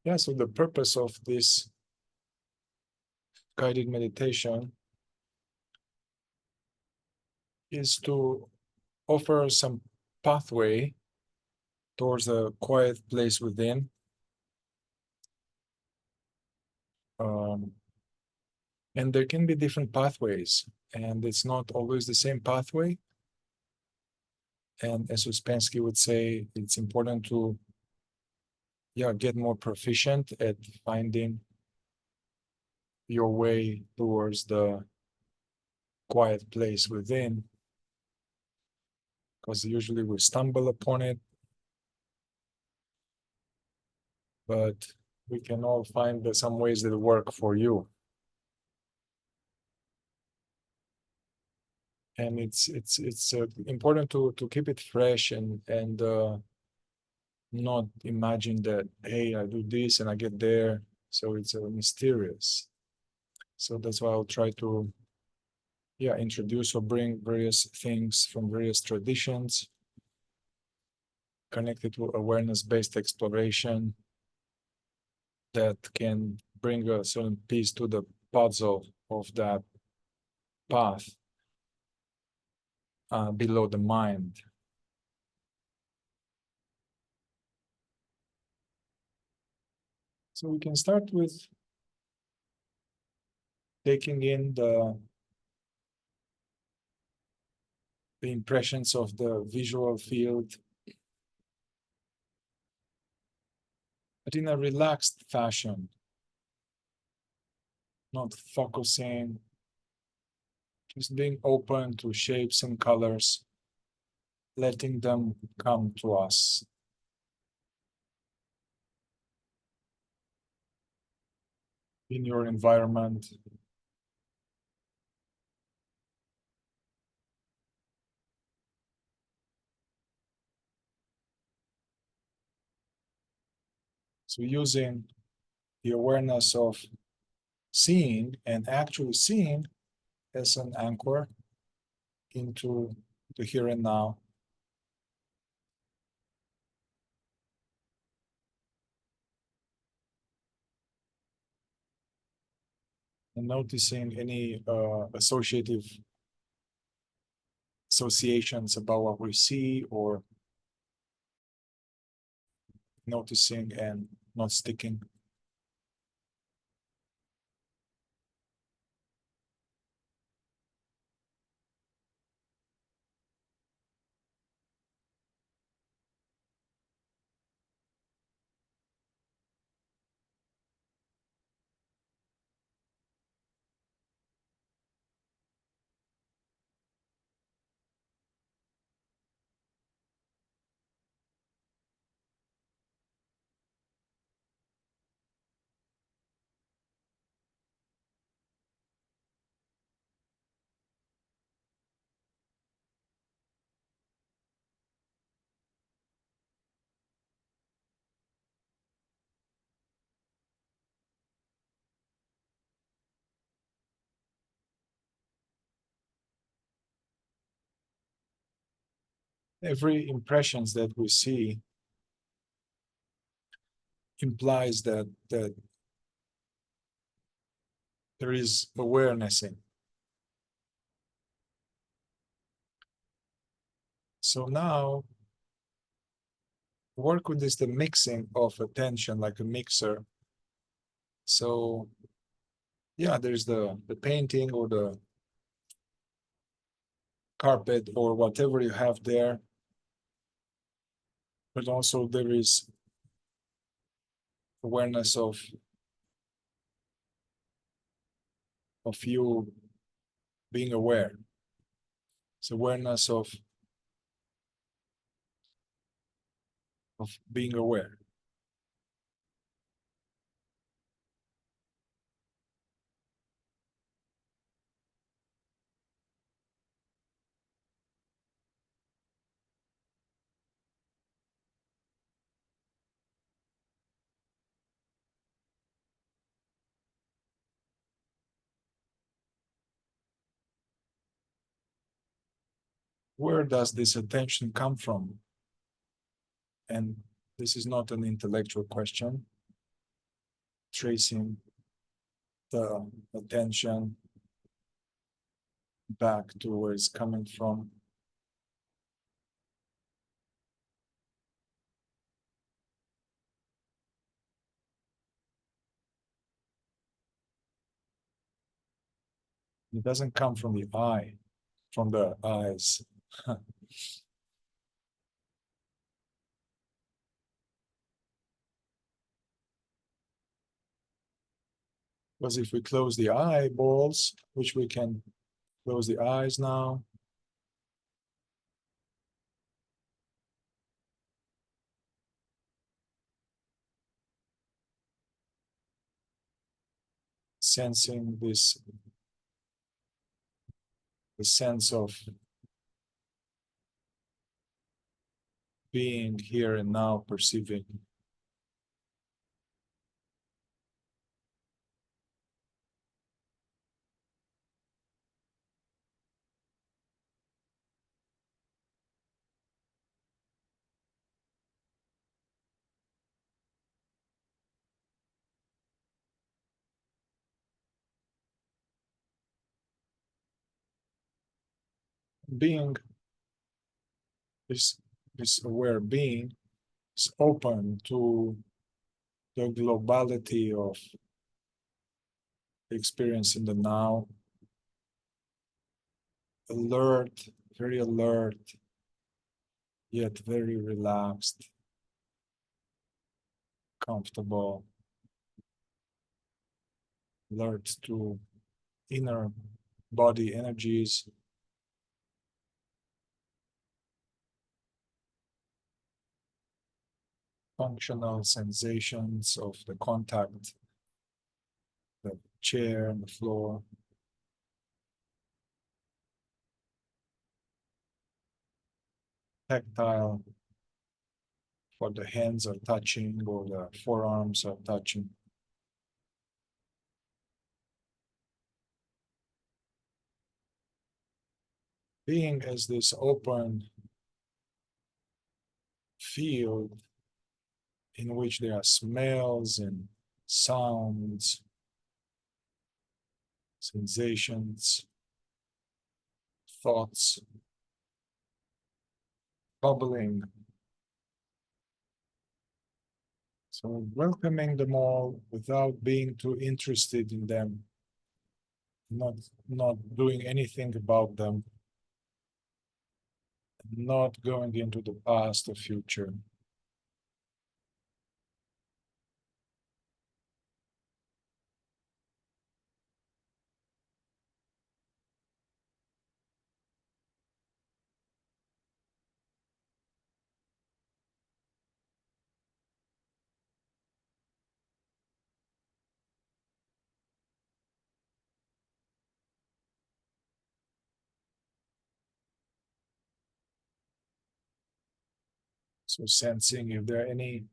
Yeah, so the purpose of this guided meditation is to offer some pathway towards a quiet place within. And there can be different pathways, and it's not always the same pathway. And as Uspensky would say, it's important to get more proficient at finding your way towards the quiet place within, because usually we stumble upon it, but we can all find some ways that work for you. And it's important to keep it fresh and not imagine that, hey, I do this and I get there, so it's mysterious. So that's why I'll try to introduce or bring various things from various traditions connected to awareness-based exploration that can bring a certain piece to the puzzle of that path below the mind. So we can start with taking in the impressions of the visual field, but in a relaxed fashion, not focusing, just being open to shapes and colors, letting them come to us. In your environment. So using the awareness of seeing and actually seeing as an anchor into the here and now. And noticing any associations about what we see, or noticing and not sticking. Every impressions that we see implies that there is awareness in. So now work with this, the mixing of attention like a mixer. So there's the painting or the carpet or whatever you have there, but also there is awareness of you being aware. It's awareness of being aware. Where does this attention come from? And this is not an intellectual question. tracing the attention back to where it's coming from. It doesn't come from the eye, from the eyes. Because if we close the eyeballs, which we can close the eyes now, sensing this, the sense of being here and now, perceiving. Being is this aware being is open to the globality of experience in the now, alert, very alert, yet very relaxed, comfortable, alert to inner body energies, functional sensations of the contact, the chair and the floor, tactile, for the hands are touching or the forearms are touching. Being as this open field in which there are smells and sounds, sensations, thoughts, bubbling. So welcoming them all without being too interested in them, not doing anything about them, not going into the past or future. So sensing if there are any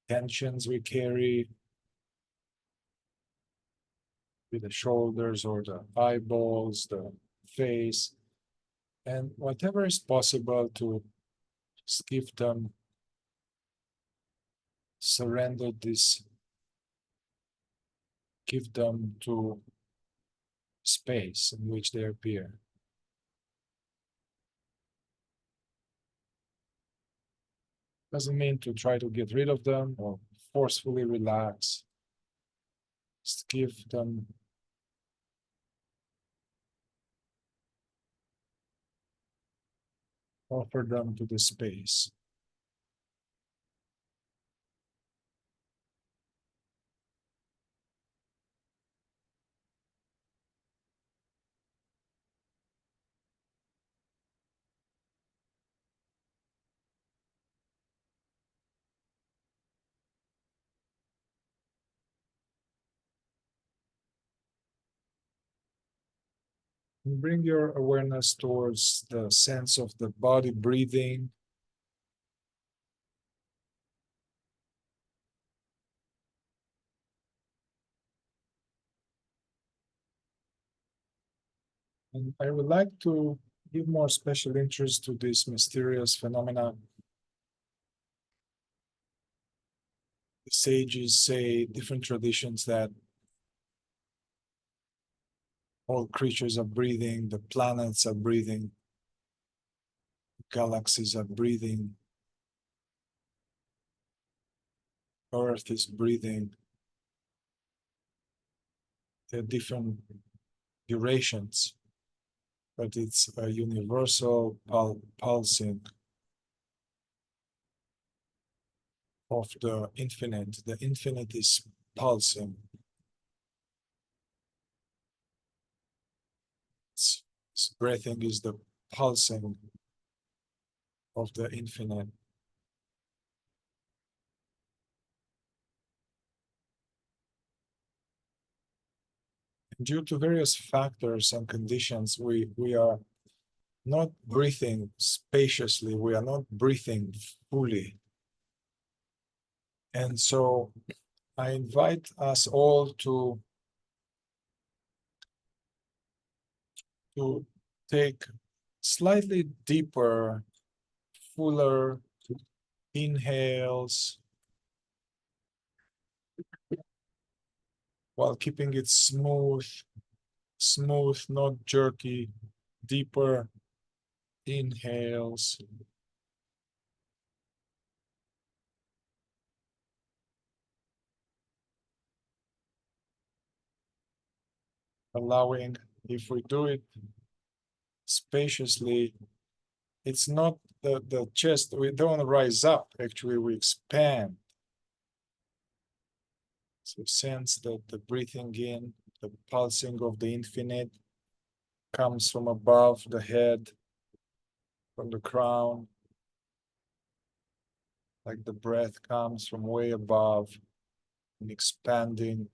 tensions we carry with the shoulders or the eyeballs, the face, and whatever is possible to just give them, surrender this, give them to space in which they appear. Doesn't mean to try to get rid of them or forcefully relax. Just give them offer them to the space. And bring your awareness towards the sense of the body breathing. And I would like to give more special interest to this mysterious phenomena, The sages say, different traditions, that all creatures are breathing, the planets are breathing, galaxies are breathing, Earth is breathing. There are different durations, but it's a universal pulsing of the infinite. The infinite is pulsing. Breathing is the pulsing of the infinite. Due to various factors and conditions, we are not breathing spaciously, we are not breathing fully. And so I invite us all to take slightly deeper, fuller inhales while keeping it smooth, not jerky, deeper inhales. Allowing, if we do it spaciously, it's not the chest, we don't rise up, actually we expand. So sense that the breathing in, the pulsing of the infinite comes from above the head, from the crown, like the breath comes from way above and expanding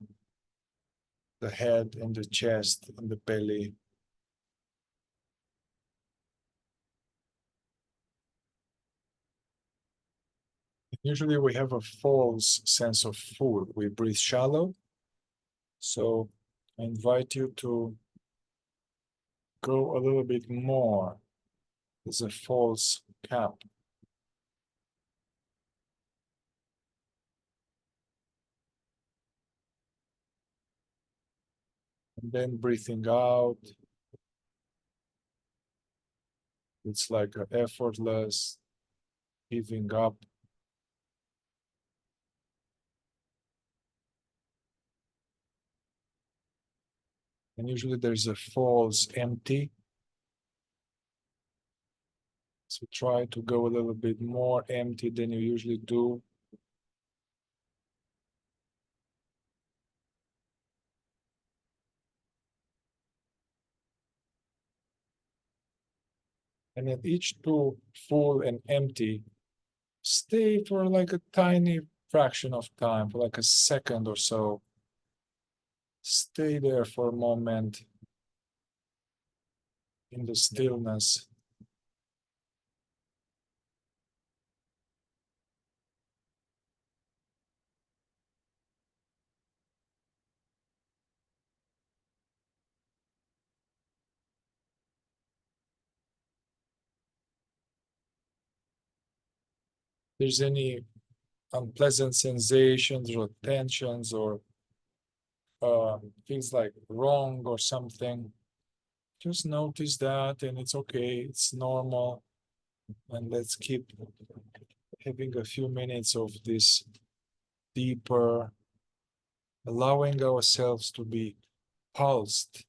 the head and the chest and the belly. Usually we have a false sense of full. We breathe shallow. So I invite you to go a little bit more. There's a false cap. And then breathing out. It's like an effortless giving up. And usually there's a false empty. So try to go a little bit more empty than you usually do. And at each two, full and empty, stay for like a tiny fraction of time, for like a second or so. Stay there for a moment in the stillness. There's any unpleasant sensations or tensions or things like wrong or something, just notice that, and it's okay, it's normal. And let's keep having a few minutes of this deeper, allowing ourselves to be pulsed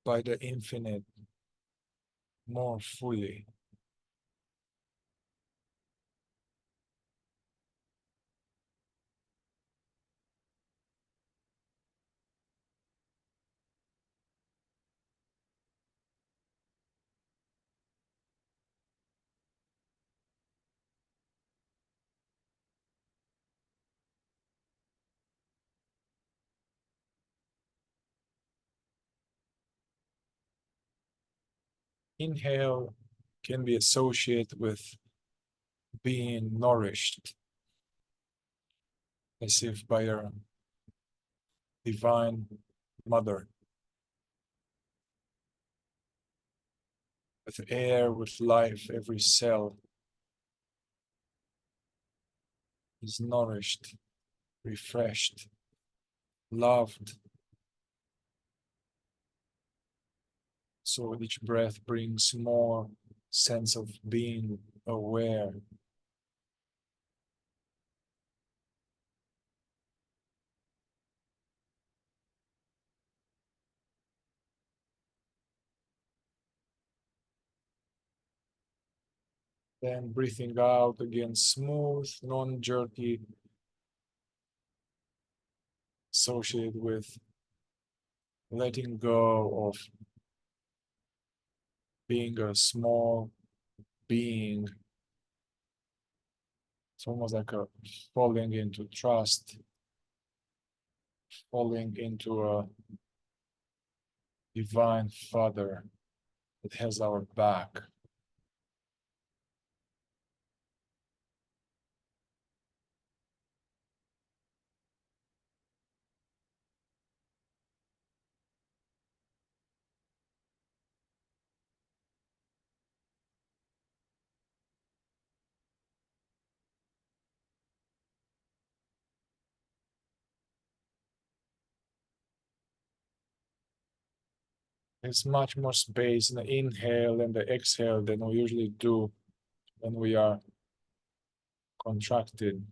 by the infinite more fully. Inhale can be associated with being nourished, as if by a divine mother, with air, with life, every cell. is nourished, refreshed, loved. So each breath brings more sense of being aware. Then breathing out again, smooth, non-jerky, associated with letting go of being a small being. It's almost like a falling into trust, falling into a divine Father that has our back. There's much more space in the inhale and the exhale than we usually do when we are contracted.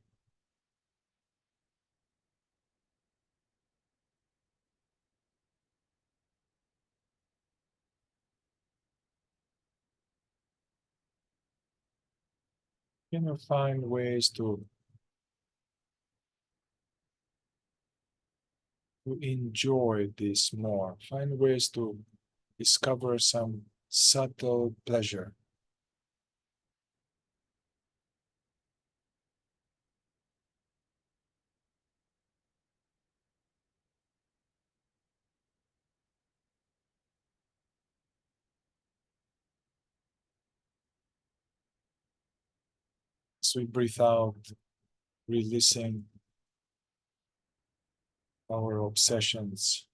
You know, find ways to enjoy this more. Find ways to discover some subtle pleasure. As we breathe out, releasing our obsessions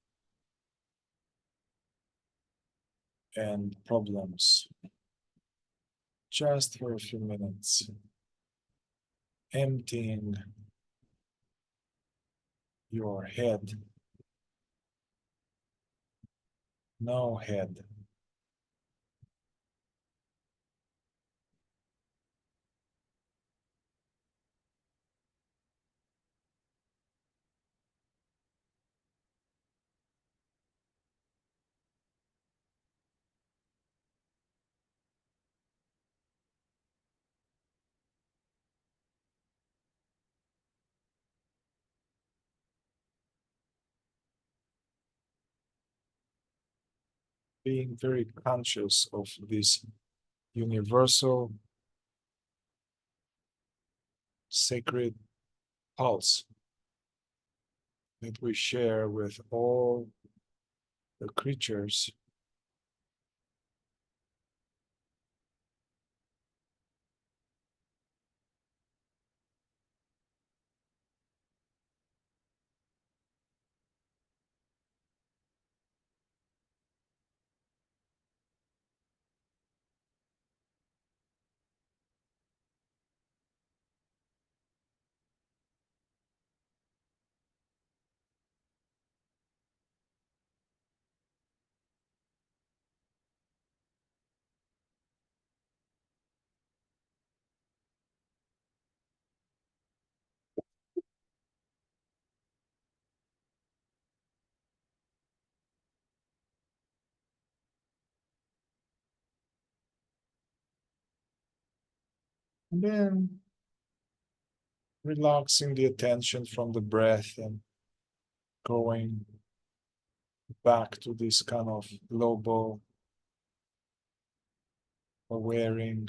and problems just for a few minutes, emptying your head, no head. Being very conscious of this universal sacred pulse that we share with all the creatures. And then relaxing the attention from the breath and going back to this kind of global awareing.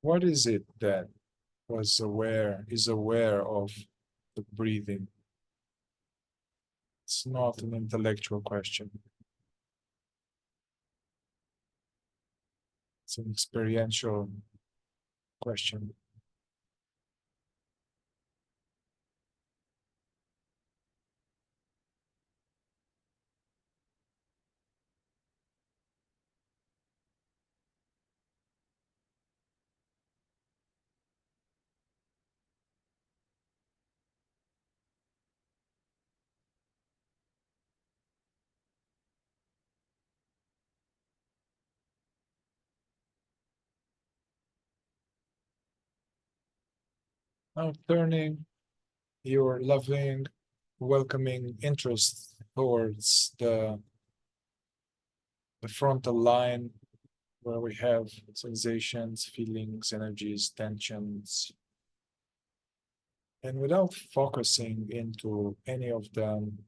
What is it that is aware of the breathing? It's not an intellectual question. It's an experiential question. Now turning your loving, welcoming interest towards the frontal line where we have sensations, feelings, energies, tensions. And without focusing into any of them,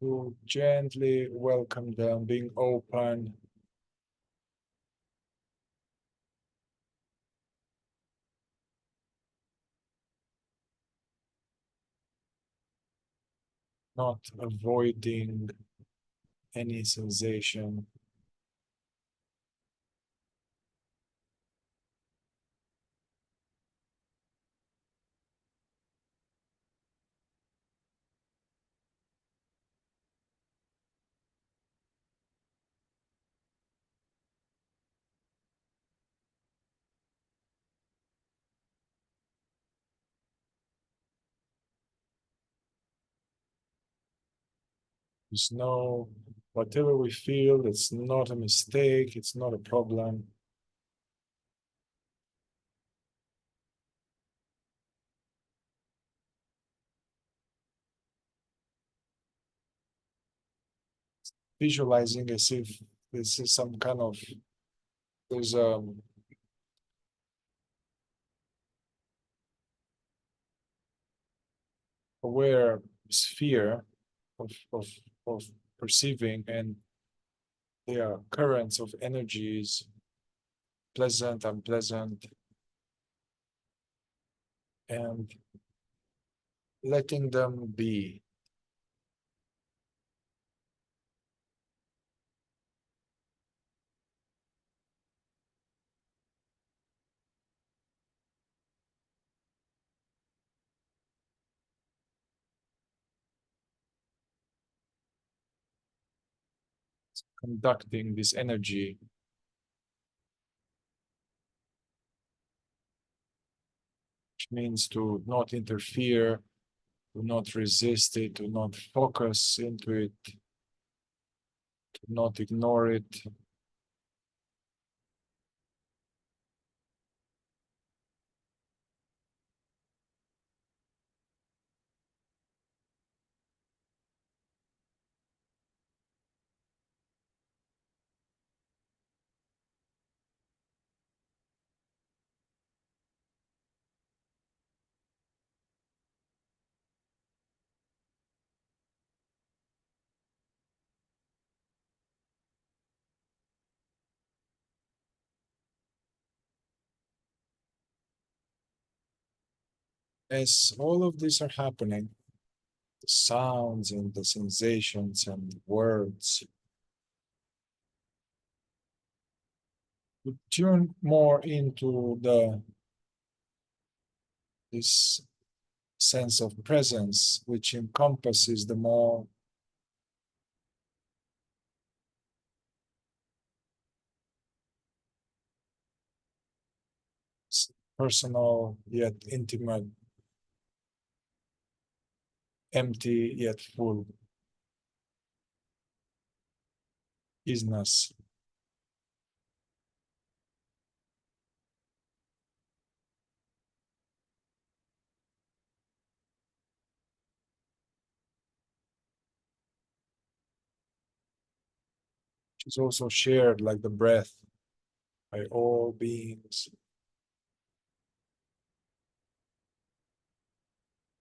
to gently welcome them, being open, not avoiding any sensation. There's no, whatever we feel, it's not a mistake, it's not a problem. Visualizing as if this is some kind of, there's aware sphere of, of perceiving, and there are currents of energies, pleasant, unpleasant, and letting them be. Conducting this energy, which means to not interfere, to not resist it, to not focus into it, to not ignore it. As all of these are happening, the sounds and the sensations and words, we tune more into this sense of presence, which encompasses the more personal yet intimate, empty yet full isness. Which is also shared like the breath by all beings.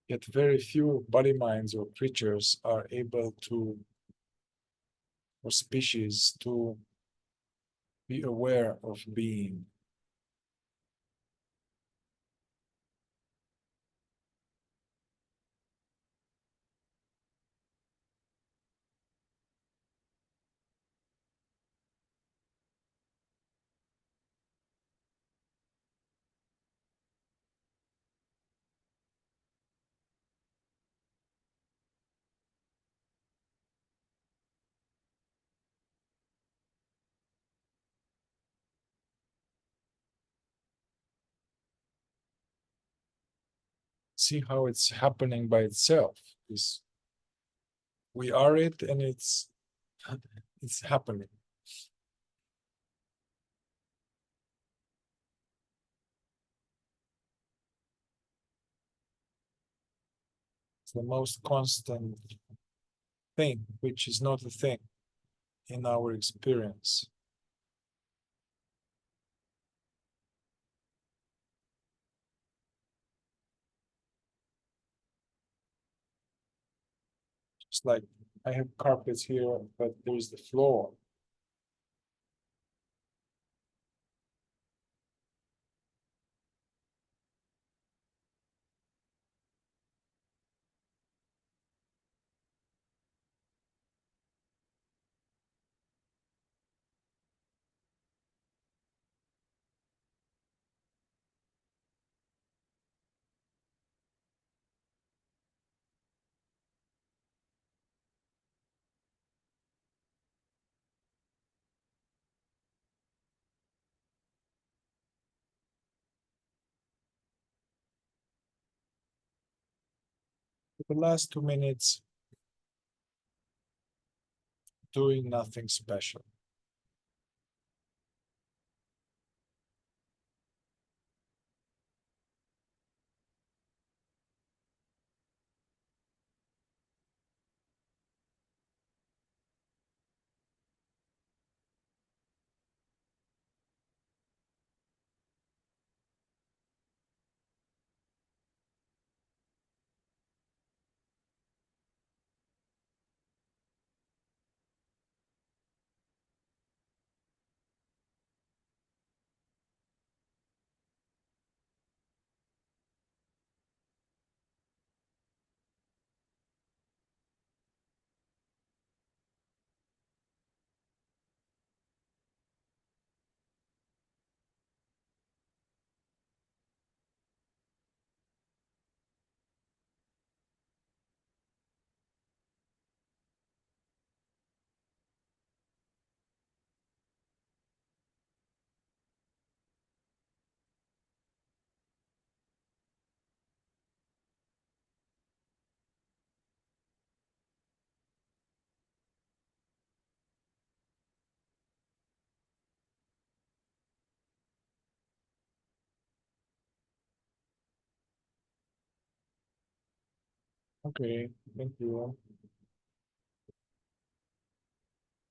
Yet very few body minds or creatures are able to, or species, to be aware of being. see how it's happening by itself. Is we are it, and it's happening. It's the most constant thing, which is not a thing in our experience. It's like I have carpets here, but there's the floor. For the last 2 minutes, doing nothing special. Okay, thank you.